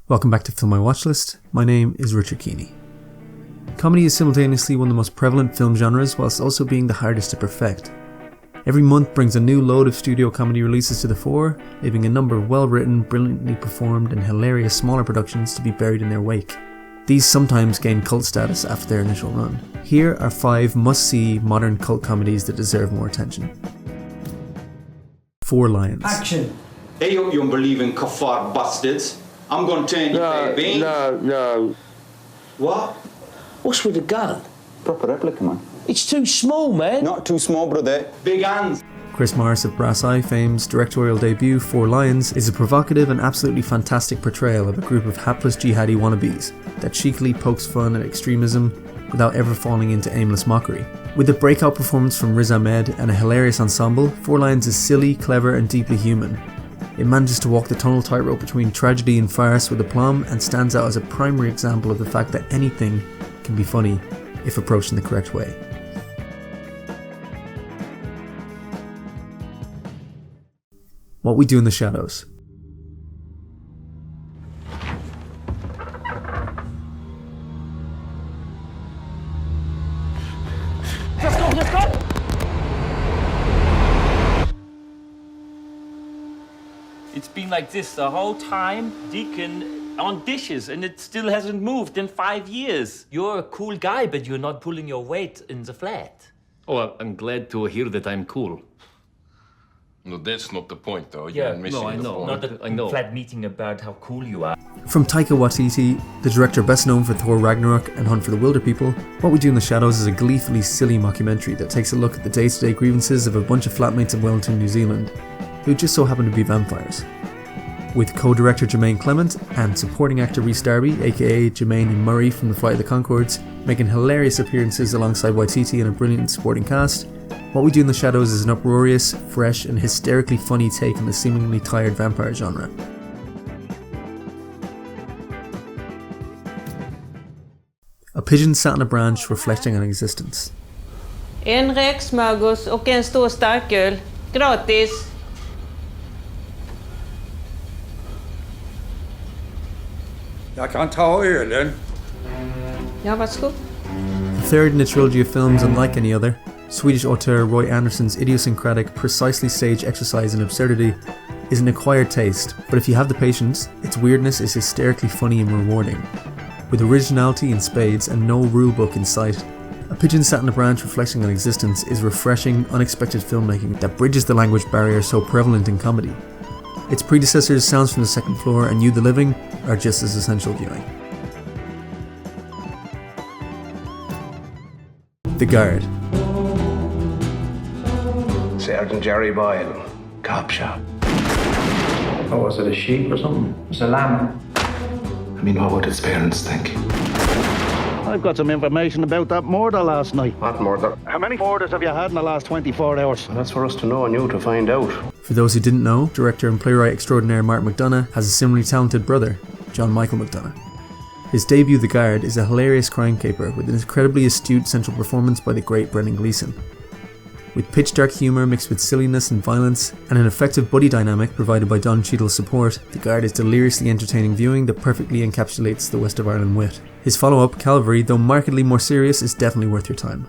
Welcome back to FilMyWatchlist. My name is Richard Keeney. Comedy is simultaneously one of the most prevalent film genres whilst also being the hardest to perfect. Every month brings a new load of studio comedy releases to the fore, leaving a number of well-written, brilliantly performed and hilarious smaller productions to be buried in their wake. These sometimes gain cult status after their initial run. Here are 5 must-see modern cult comedies that deserve more attention. Four Lions. Action! Hey, you unbelieving kuffar bastards. I'm gonna turn your bean. No. What? What's with the gun? Proper replica, man. It's too small, man. Not too small, brother. Big hands. Chris Morris of Brass Eye fame's directorial debut, Four Lions, is a provocative and absolutely fantastic portrayal of a group of hapless jihadi wannabes that cheekily pokes fun at extremism without ever falling into aimless mockery. With a breakout performance from Riz Ahmed and a hilarious ensemble, Four Lions is silly, clever and deeply human. It manages to walk the tonal tightrope between tragedy and farce with aplomb and stands out as a primary example of the fact that anything can be funny if approached in the correct way. What We Do in the Shadows. Let's go! It's been like this the whole time, Deacon, on dishes, and it still hasn't moved in 5 years. You're a cool guy, but you're not pulling your weight in the flat. Oh, I'm glad to hear that I'm cool. No, that's not the point, though. Yeah, You're missing no, I the know. point. Not a I know. flat meeting about how cool you are. From Taika Waititi, the director best known for Thor Ragnarok and Hunt for the Wilder People, What We Do in the Shadows is a gleefully silly mockumentary that takes a look at the day-to-day grievances of a bunch of flatmates in Wellington, New Zealand, who just so happen to be vampires. With co-director Jermaine Clement and supporting actor Rhys Darby, aka Jermaine and Murray from The Flight of the Conchords, making hilarious appearances alongside Waititi and a brilliant supporting cast, What We Do in the Shadows is an uproarious, fresh and hysterically funny take on the seemingly tired vampire genre. A pigeon sat on a branch reflecting on existence. En räksmörgås och en stor starköl. Gratis! Jag kan ta ölen. Ja, varsågod. The third in a trilogy of films unlike any other, Swedish auteur Roy Andersson's idiosyncratic, precisely staged exercise in absurdity is an acquired taste, but if you have the patience, its weirdness is hysterically funny and rewarding. With originality in spades and no rulebook in sight, A Pigeon Sat on a Branch Reflecting on Existence is refreshing, unexpected filmmaking that bridges the language barrier so prevalent in comedy. Its predecessors, Sounds from the Second Floor and You the Living, are just as essential viewing. The Guard. Sergeant Jerry Boyle, cop shop. Oh, was it a sheep or something? It was a lamb. I mean, what would its parents think? I've got some information about that murder last night. What murder? How many murders have you had in the last 24 hours? Well, that's for us to know and you to find out. For those who didn't know, director and playwright extraordinaire Mark McDonagh has a similarly talented brother, John Michael McDonagh. His debut, The Guard, is a hilarious crime caper with an incredibly astute central performance by the great Brendan Gleeson. With pitch-dark humour mixed with silliness and violence, and an effective buddy dynamic provided by Don Cheadle's support, The Guard is deliriously entertaining viewing that perfectly encapsulates the West of Ireland wit. His follow-up, Calvary, though markedly more serious, is definitely worth your time.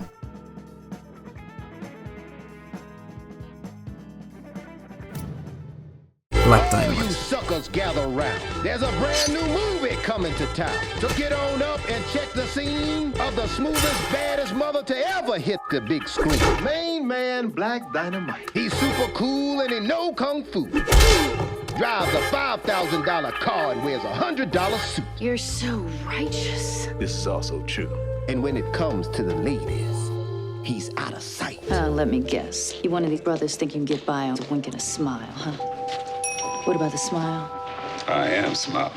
Black Dynamite. You suckers gather round. There's a brand new movie coming to town. So get on up and check the scene of the smoothest, baddest mother to ever hit the big screen. Main man, Black Dynamite. He's super cool and he know kung fu. Drives a $5,000 car and wears a $100 suit. You're so righteous. This is also true. And when it comes to the ladies, he's out of sight. Let me guess. You one of these brothers think you can get by on a wink and a smile, huh? What about the smile? I am smiling.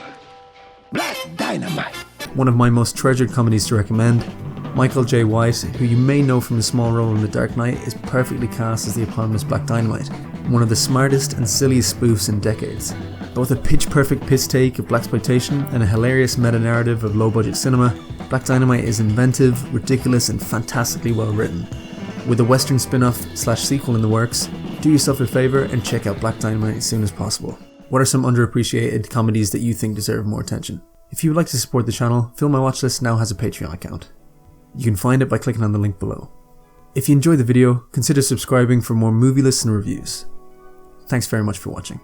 Black Dynamite. One of my most treasured comedies to recommend, Michael J. White, who you may know from his small role in The Dark Knight, is perfectly cast as the eponymous Black Dynamite, one of the smartest and silliest spoofs in decades. Both a pitch-perfect piss take of blaxploitation and a hilarious meta-narrative of low-budget cinema, Black Dynamite is inventive, ridiculous and fantastically well written. With a Western spin-off / sequel in the works, do yourself a favour and check out Black Dynamite as soon as possible. What are some underappreciated comedies that you think deserve more attention? If you would like to support the channel, FilMyWatchlist now has a Patreon account. You can find it by clicking on the link below. If you enjoyed the video, consider subscribing for more movie lists and reviews. Thanks very much for watching.